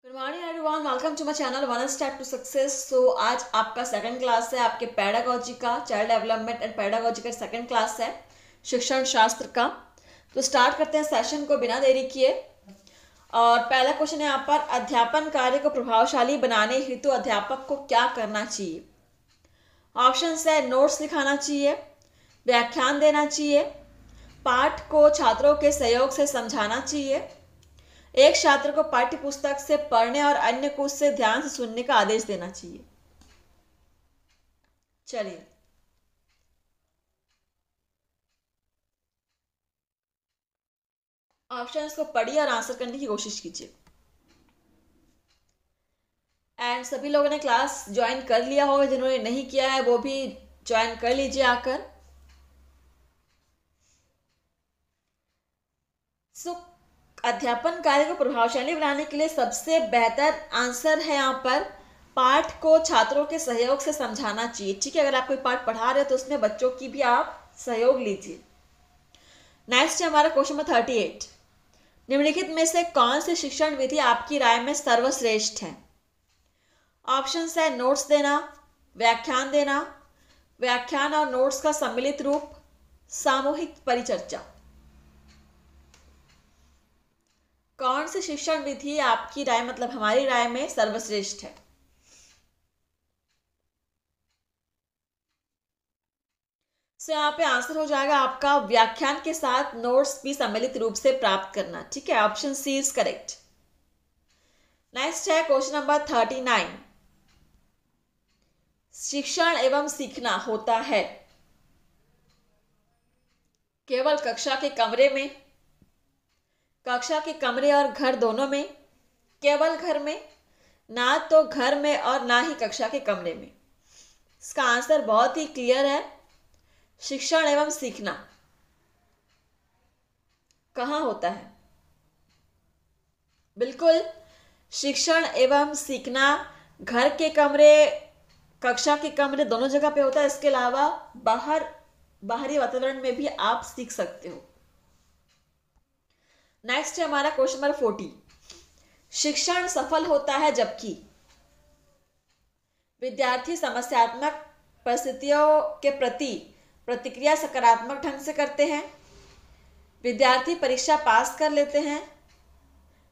Good morning everyone, welcome to my channel one step to success. आज आपका second class है, आपके pedagogy का, चाइल्ड डेवलपमेंट एंड पेडागोजी का सेकंड क्लास है शिक्षण शास्त्र का। तो स्टार्ट करते हैं सेशन को बिना देरी किए। और पहला क्वेश्चन है यहाँ पर, अध्यापन कार्य को प्रभावशाली बनाने हेतु अध्यापक को क्या करना चाहिए। ऑप्शन है, नोट्स लिखाना चाहिए, व्याख्यान देना चाहिए, पाठ को छात्रों के सहयोग से समझाना चाहिए, एक छात्र को पाठ्य पुस्तक से पढ़ने और अन्य को उससे ध्यान से सुनने का आदेश देना चाहिए। चलिए ऑप्शंस को पढ़िए और आंसर करने की कोशिश कीजिए। एंड सभी लोगों ने क्लास ज्वाइन कर लिया होगा, जिन्होंने नहीं किया है वो भी ज्वाइन कर लीजिए आकर। अध्यापन कार्य को प्रभावशाली बनाने के लिए सबसे बेहतर आंसर है यहाँ पर, पाठ को छात्रों के सहयोग से समझाना चाहिए। ठीक है, अगर आप कोई पाठ पढ़ा रहे हो तो उसमें बच्चों की भी आप सहयोग लीजिए। नेक्स्ट है हमारा क्वेश्चन नंबर 38। निम्नलिखित में से कौन सी शिक्षण विधि आपकी राय में सर्वश्रेष्ठ है। ऑप्शन है, नोट्स देना, व्याख्यान देना, व्याख्यान और नोट्स का सम्मिलित रूप, सामूहिक परिचर्चा। कौन सी शिक्षण विधि आपकी राय मतलब हमारी राय में सर्वश्रेष्ठ है। यहाँ पे आंसर हो जाएगा आपका, व्याख्यान के साथ नोट्स भी सम्मिलित रूप से प्राप्त करना। ठीक है, option C is correct. Next है क्वेश्चन नंबर 39। शिक्षण एवं सीखना होता है केवल कक्षा के कमरे में, कक्षा के कमरे और घर दोनों में, केवल घर में, ना तो घर में और ना ही कक्षा के कमरे में। इसका आंसर बहुत ही क्लियर है, शिक्षण एवं सीखना कहाँ होता है। बिल्कुल, शिक्षण एवं सीखना घर के कमरे, कक्षा के कमरे दोनों जगह पे होता है। इसके अलावा बाहरी वातावरण में भी आप सीख सकते हो। नेक्स्ट है हमारा क्वेश्चन नंबर 40। शिक्षण सफल होता है जबकि विद्यार्थी समस्यात्मक परिस्थितियों के प्रति प्रतिक्रिया सकारात्मक ढंग से करते हैं, विद्यार्थी परीक्षा पास कर लेते हैं,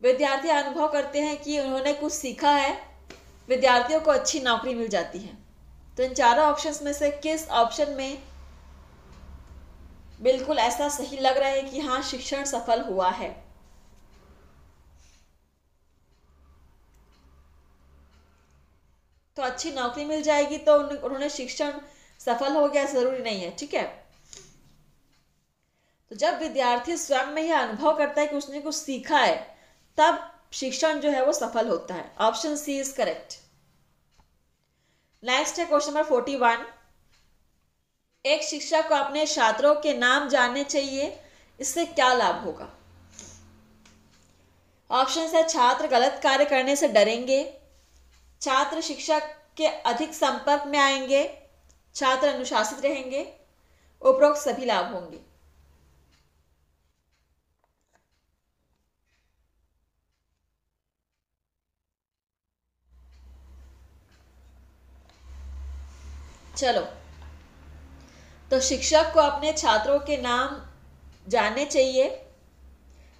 विद्यार्थी अनुभव करते हैं कि उन्होंने कुछ सीखा है, विद्यार्थियों को अच्छी नौकरी मिल जाती है। तो इन चारों ऑप्शंस में से किस ऑप्शन में बिल्कुल ऐसा सही लग रहा है कि हाँ शिक्षण सफल हुआ है। तो अच्छी नौकरी मिल जाएगी तो उन्होंने शिक्षण सफल हो गया जरूरी नहीं है। ठीक है, तो जब विद्यार्थी स्वयं में यह अनुभव करता है कि उसने कुछ सीखा है, तब शिक्षण जो है वो सफल होता है। Option C is correct. Next है क्वेश्चन नंबर 41। एक शिक्षक को अपने छात्रों के नाम जानने चाहिए, इससे क्या लाभ होगा। ऑप्शन है, छात्र गलत कार्य करने से डरेंगे, छात्र शिक्षक के अधिक संपर्क में आएंगे, छात्र अनुशासित रहेंगे, उपरोक्त सभी लाभ होंगे। चलो, तो शिक्षक को अपने छात्रों के नाम जानने चाहिए,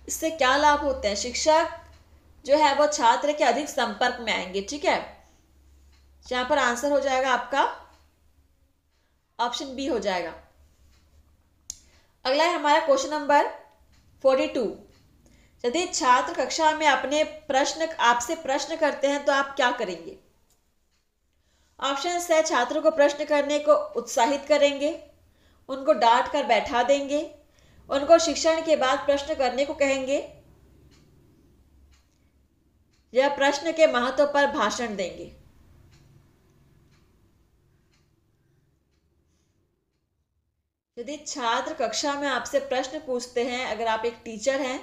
इससे क्या लाभ होते हैं। शिक्षक जो है वो छात्र के अधिक संपर्क में आएंगे। ठीक है, यहां पर आंसर हो जाएगा आपका ऑप्शन बी हो जाएगा। अगला है हमारा क्वेश्चन नंबर 42। यदि छात्र कक्षा में आपसे प्रश्न करते हैं तो आप क्या करेंगे। ऑप्शन है, छात्रों को प्रश्न करने को उत्साहित करेंगे, उनको डांट कर बैठा देंगे, उनको शिक्षण के बाद प्रश्न करने को कहेंगे, या प्रश्न के महत्व पर भाषण देंगे। यदि छात्र कक्षा में आपसे प्रश्न पूछते हैं, अगर आप एक टीचर हैं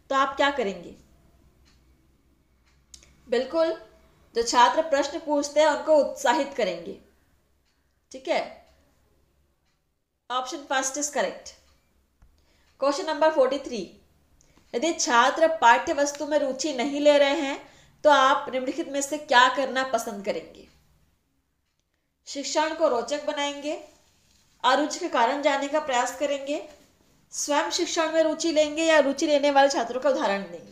तो आप क्या करेंगे। बिल्कुल, जो छात्र प्रश्न पूछते हैं उनको उत्साहित करेंगे। ठीक है, option first is correct. Question number 43। यदि छात्र पाठ्य वस्तु में रुचि नहीं ले रहे हैं तो आप निम्नलिखित में से क्या करना पसंद करेंगे? शिक्षण को रोचक बनाएंगे, अरुचि के कारण जानने का प्रयास करेंगे, स्वयं शिक्षण में रुचि लेंगे या रुचि लेने वाले छात्रों का उदाहरण देंगे?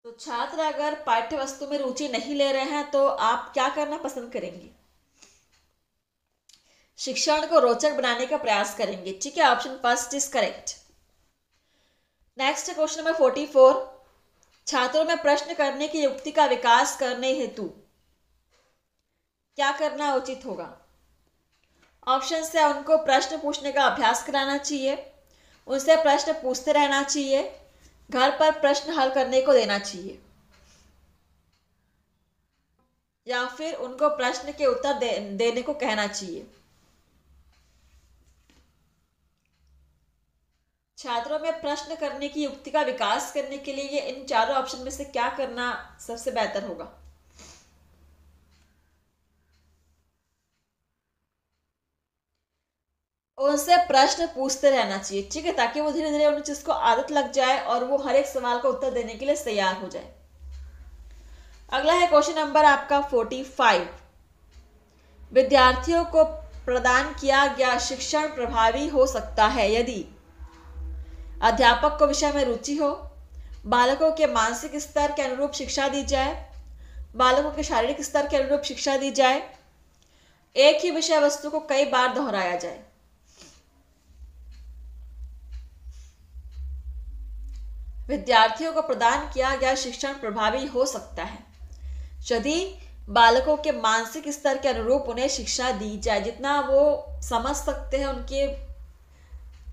तो छात्र अगर पाठ्य वस्तु में रुचि नहीं ले रहे हैं तो आप क्या करना पसंद करेंगे? शिक्षण को रोचक बनाने का प्रयास करेंगे। ठीक है, option first is correct. Next question number 44। छात्रों में प्रश्न करने की युक्ति का विकास करने हेतु क्या करना उचित होगा? ऑप्शन से उनको प्रश्न पूछने का अभ्यास कराना चाहिए, उनसे प्रश्न पूछते रहना चाहिए, घर पर प्रश्न हल करने को देना चाहिए, या फिर उनको प्रश्न के उत्तर देने को कहना चाहिए। छात्रों में प्रश्न करने की युक्ति का विकास करने के लिए इन चारों ऑप्शन में से क्या करना सबसे बेहतर होगा? उनसे प्रश्न पूछते रहना चाहिए। ठीक है, ताकि वो धीरे धीरे उन चीज को आदत लग जाए और वो हर एक सवाल का उत्तर देने के लिए तैयार हो जाए। अगला है क्वेश्चन नंबर आपका 45। विद्यार्थियों को प्रदान किया गया शिक्षण प्रभावी हो सकता है यदि अध्यापक को विषय में रुचि हो, बालकों के मानसिक स्तर के अनुरूप शिक्षा दी जाए, बालकों के शारीरिक स्तर के अनुरूप शिक्षा दी जाए, एक ही विषय वस्तु को कई बार दोहराया जाए। विद्यार्थियों को प्रदान किया गया शिक्षण प्रभावी हो सकता है यदि बालकों के मानसिक स्तर के अनुरूप उन्हें शिक्षा दी जाए। जितना वो समझ सकते हैं, उनके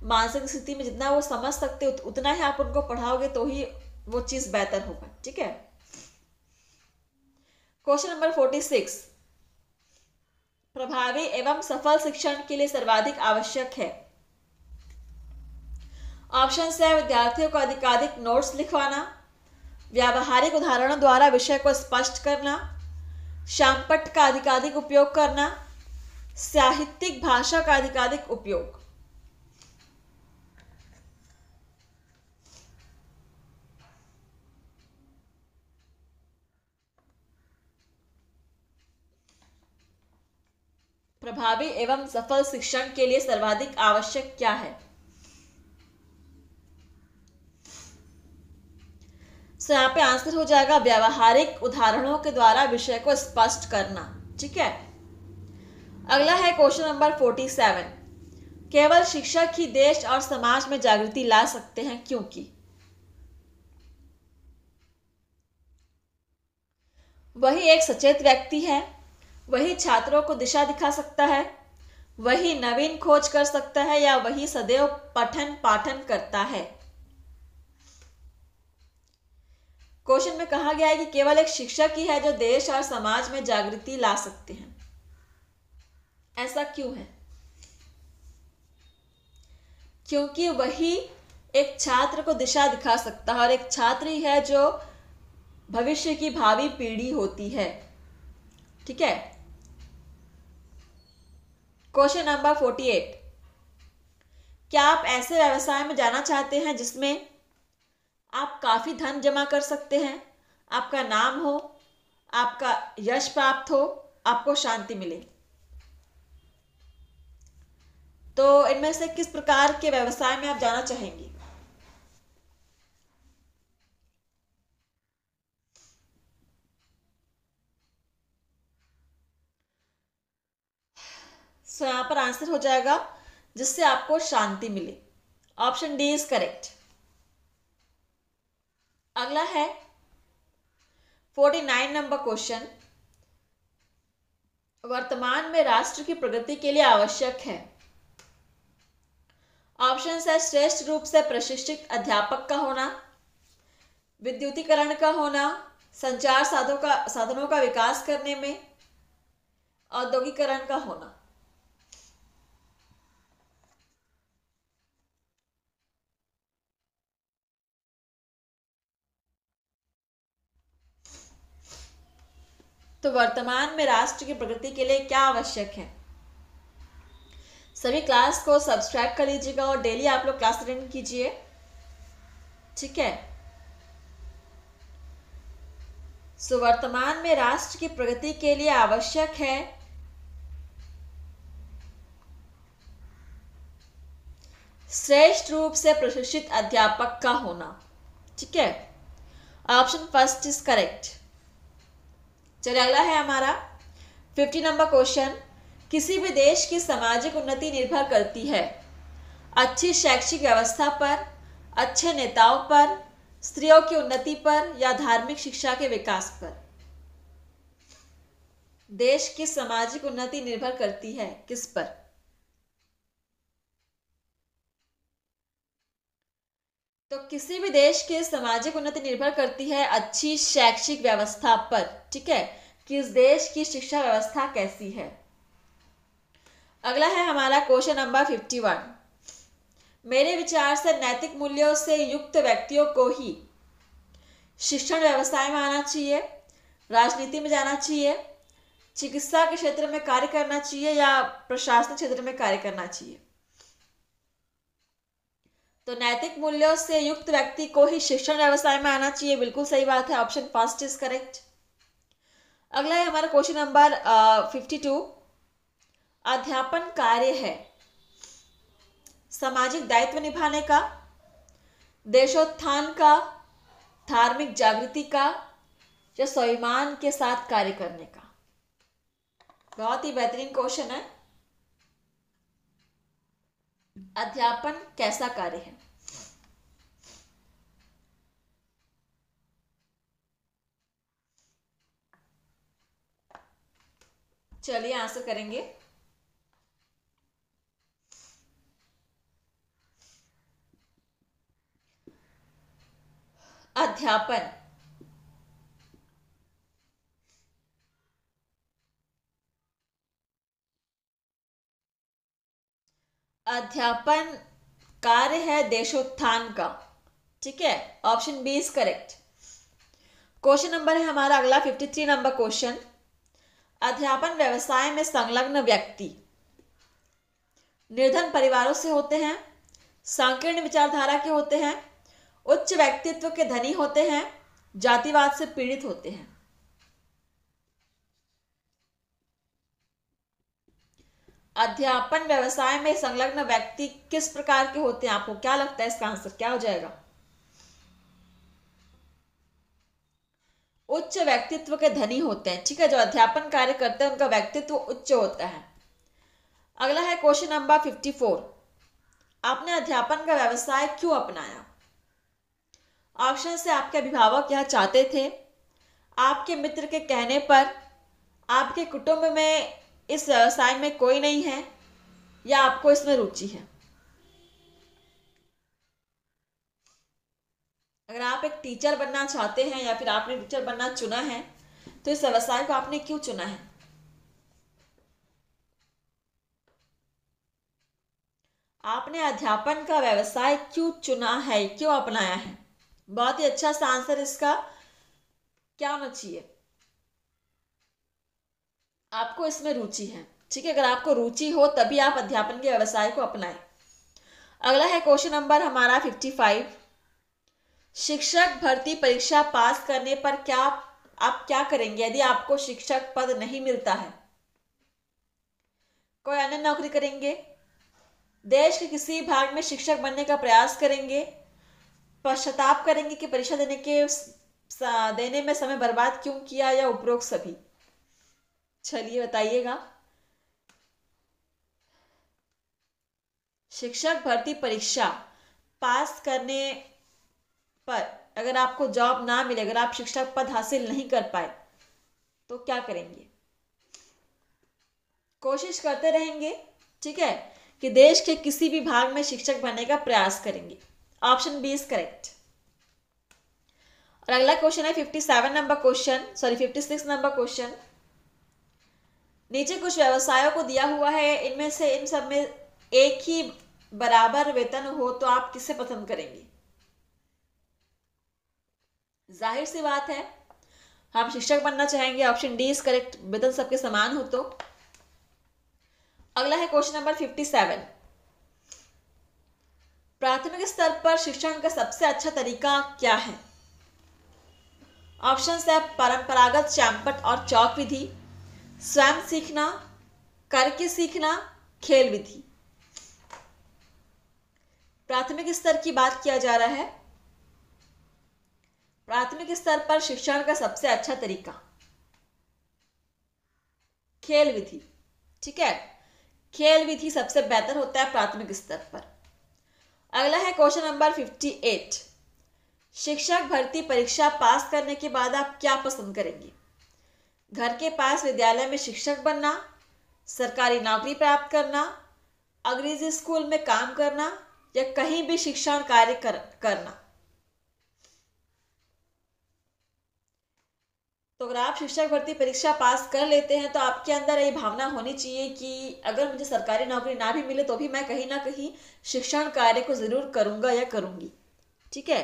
मानसिक स्थिति में जितना वो समझ सकते उतना ही आप उनको पढ़ाओगे तो ही वो चीज बेहतर होगा। ठीक है, क्वेश्चन नंबर 46। प्रभावी एवं सफल शिक्षण के लिए सर्वाधिक आवश्यक है। ऑप्शन है विद्यार्थियों को अधिकाधिक नोट्स लिखवाना, व्यावहारिक उदाहरणों द्वारा विषय को स्पष्ट करना, शामपट्ट का अधिकाधिक उपयोग करना, साहित्यिक भाषा का अधिकाधिक उपयोग। प्रभावी एवं सफल शिक्षण के लिए सर्वाधिक आवश्यक क्या है? तो यहाँ पे आंसर हो जाएगा व्यावहारिक उदाहरणों के द्वारा विषय को स्पष्ट करना। ठीक है, अगला है क्वेश्चन नंबर 47। केवल शिक्षक ही देश और समाज में जागृति ला सकते हैं क्योंकि वही एक सचेत व्यक्ति है, वही छात्रों को दिशा दिखा सकता है, वही नवीन खोज कर सकता है, या वही सदैव पठन पाठन करता है। क्वेश्चन में कहा गया है कि केवल एक शिक्षक ही है जो देश और समाज में जागृति ला सकते हैं। ऐसा क्यों है? क्योंकि वही एक छात्र को दिशा दिखा सकता है और एक छात्र ही है जो भविष्य की भावी पीढ़ी होती है। ठीक है, क्वेश्चन नंबर 48। क्या आप ऐसे व्यवसाय में जाना चाहते हैं जिसमें आप काफी धन जमा कर सकते हैं, आपका नाम हो, आपका यश प्राप्त हो, आपको शांति मिले? तो इनमें से किस प्रकार के व्यवसाय में आप जाना चाहेंगे? सो यहां पर आंसर हो जाएगा जिससे आपको शांति मिले। Option D is correct. अगला है 49 नंबर क्वेश्चन। वर्तमान में राष्ट्र की प्रगति के लिए आवश्यक है। ऑप्शन है श्रेष्ठ रूप से प्रशिक्षित अध्यापक का होना, विद्युतीकरण का होना, संचार साधनों का विकास करने में, औद्योगिकरण का होना। तो वर्तमान में राष्ट्र की प्रगति के लिए क्या आवश्यक है? सभी क्लास को सब्सक्राइब कर लीजिएगा और डेली आप लोग क्लास अटेंड कीजिए, ठीक है। सो वर्तमान में राष्ट्र की प्रगति के लिए आवश्यक है श्रेष्ठ रूप से प्रशिक्षित अध्यापक का होना, ठीक है। Option first is correct. चलिए अगला है हमारा 50 नंबर क्वेश्चन। किसी भी देश की सामाजिक उन्नति निर्भर करती है अच्छी शैक्षिक व्यवस्था पर, अच्छे नेताओं पर, स्त्रियों की उन्नति पर या धार्मिक शिक्षा के विकास पर। देश की सामाजिक उन्नति निर्भर करती है किस पर? तो किसी भी देश की सामाजिक उन्नति निर्भर करती है अच्छी शैक्षिक व्यवस्था पर, ठीक है, कि इस देश की शिक्षा व्यवस्था कैसी है। अगला है हमारा क्वेश्चन नंबर 51। मेरे विचार से नैतिक मूल्यों से युक्त व्यक्तियों को ही शिक्षण व्यवसाय में आना चाहिए, राजनीति में जाना चाहिए, चिकित्सा के क्षेत्र में कार्य करना चाहिए या प्रशासनिक क्षेत्र में कार्य करना चाहिए। तो नैतिक मूल्यों से युक्त व्यक्ति को ही शिक्षण व्यवसाय में आना चाहिए, बिल्कुल सही बात है, ऑप्शन फर्स्ट इज करेक्ट। अगला है हमारा क्वेश्चन नंबर 52। अध्यापन कार्य है सामाजिक दायित्व निभाने का, देशोत्थान का, धार्मिक जागृति का या स्वाभिमान के साथ कार्य करने का। बहुत ही बेहतरीन क्वेश्चन है। अध्यापन कैसा कार्य है? चलिए आंसर करेंगे। अध्यापन अध्यापन कार्य है देशोत्थान का, ठीक है, option B is correct. Question number है हमारा अगला 53 नंबर क्वेश्चन। अध्यापन व्यवसाय में संलग्न व्यक्ति निर्धन परिवारों से होते हैं, संकीर्ण विचारधारा के होते हैं, उच्च व्यक्तित्व के धनी होते हैं, जातिवाद से पीड़ित होते हैं। अध्यापन व्यवसाय में संलग्न व्यक्ति किस प्रकार के होते हैं? आपको क्या लगता है इसका आंसर क्या हो जाएगा? उच्च व्यक्तित्व के धनी होते हैं, ठीक है। जो अध्यापन कार्य करते हैं उनका व्यक्तित्व उच्च होता है। अगला है क्वेश्चन नंबर 54। आपने अध्यापन का व्यवसाय क्यों अपनाया? ऑप्शन से आपके अभिभावक यह चाहते थे, आपके मित्र के कहने पर, आपके कुटुंब में इस व्यवसाय में कोई नहीं है या आपको इसमें रुचि है। अगर आप एक टीचर बनना चाहते हैं या फिर आपने टीचर बनना चुना है तो इस व्यवसाय को आपने क्यों चुना है? आपने अध्यापन का व्यवसाय क्यों चुना है, क्यों अपनाया है? बहुत ही अच्छा सा आंसर इसका क्या होना चाहिए? आपको इसमें रुचि है, ठीक है। अगर आपको रुचि हो तभी आप अध्यापन के व्यवसाय को अपनाएं। अगला है क्वेश्चन नंबर हमारा 55। शिक्षक भर्ती परीक्षा पास करने पर आप क्या करेंगे यदि आपको शिक्षक पद नहीं मिलता है? कोई अन्य नौकरी करेंगे, देश के किसी भाग में शिक्षक बनने का प्रयास करेंगे, पश्चाताप करेंगे कि परीक्षा देने में समय बर्बाद क्यों किया, या उपरोक्त सभी? चलिए बताइएगा। शिक्षक भर्ती परीक्षा पास करने पर अगर आपको जॉब ना मिले, अगर आप शिक्षक पद हासिल नहीं कर पाए तो क्या करेंगे? कोशिश करते रहेंगे, ठीक है, कि देश के किसी भी भाग में शिक्षक बनने का प्रयास करेंगे। Option B is correct. और अगला क्वेश्चन है 57 number question, sorry 56 number question. नीचे कुछ व्यवसायों को दिया हुआ है, इनमें से इन सब में एक ही बराबर वेतन हो तो आप किसे पसंद करेंगे? जाहिर सी बात है हम शिक्षक बनना चाहेंगे, ऑप्शन डी इज करेक्ट। वेतन सबके समान हो तो। अगला है क्वेश्चन नंबर 57। प्राथमिक स्तर पर शिक्षण का सबसे अच्छा तरीका क्या है? ऑप्शन है परंपरागत चैंपट और चौक विधि, स्वयं सीखना, करके सीखना, खेल विधि। प्राथमिक स्तर की बात किया जा रहा है। प्राथमिक स्तर पर शिक्षण का सबसे अच्छा तरीका खेल विधि। ठीक है, खेल विधि सबसे बेहतर होता है प्राथमिक स्तर पर। अगला है क्वेश्चन नंबर 58। शिक्षक भर्ती परीक्षा पास करने के बाद आप क्या पसंद करेंगे? घर के पास विद्यालय में शिक्षक बनना, सरकारी नौकरी प्राप्त करना, अंग्रेजी स्कूल में काम करना, या कहीं भी शिक्षण कार्य करना। तो अगर आप शिक्षक भर्ती परीक्षा पास कर लेते हैं तो आपके अंदर ये भावना होनी चाहिए कि अगर मुझे सरकारी नौकरी ना भी मिले तो भी मैं कहीं ना कहीं शिक्षण कार्य को जरूर करूंगा या करूंगी। ठीक है,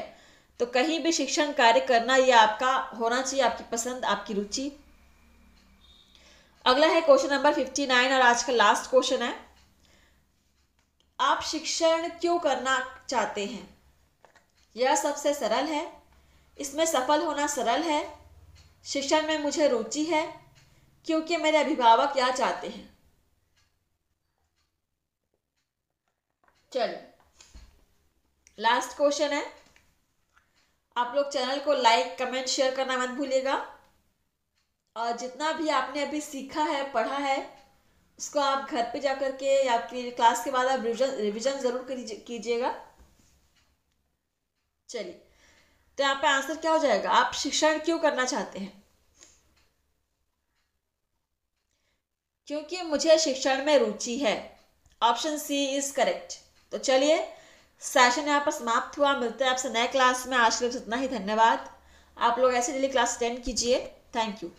तो कहीं भी शिक्षण कार्य करना ये आपका होना चाहिए, आपकी पसंद, आपकी रुचि। अगला है क्वेश्चन नंबर 59 और आज का लास्ट क्वेश्चन है। आप शिक्षण क्यों करना चाहते हैं? यह सबसे सरल है, इसमें सफल होना सरल है, शिक्षण में मुझे रुचि है, क्योंकि मेरे अभिभावक यह चाहते हैं। चलिए, लास्ट क्वेश्चन है। आप लोग चैनल को लाइक, कमेंट, शेयर करना मत भूलिएगा। और जितना भी आपने अभी सीखा है, पढ़ा है, उसको आप घर पे जाकर के या फिर क्लास के बाद आप रिवीजन जरूर कीजिएगा। चलिए, तो यहाँ पे आंसर क्या हो जाएगा? आप शिक्षण क्यों करना चाहते हैं? क्योंकि मुझे शिक्षण में रुचि है। Option C is correct. तो चलिए, सेशन यहाँ पर समाप्त हुआ। मिलते हैं आपसे नए क्लास में। आज के लिए इतना ही। धन्यवाद। आप लोग ऐसे डेली क्लास अटेंड कीजिए। Thank you.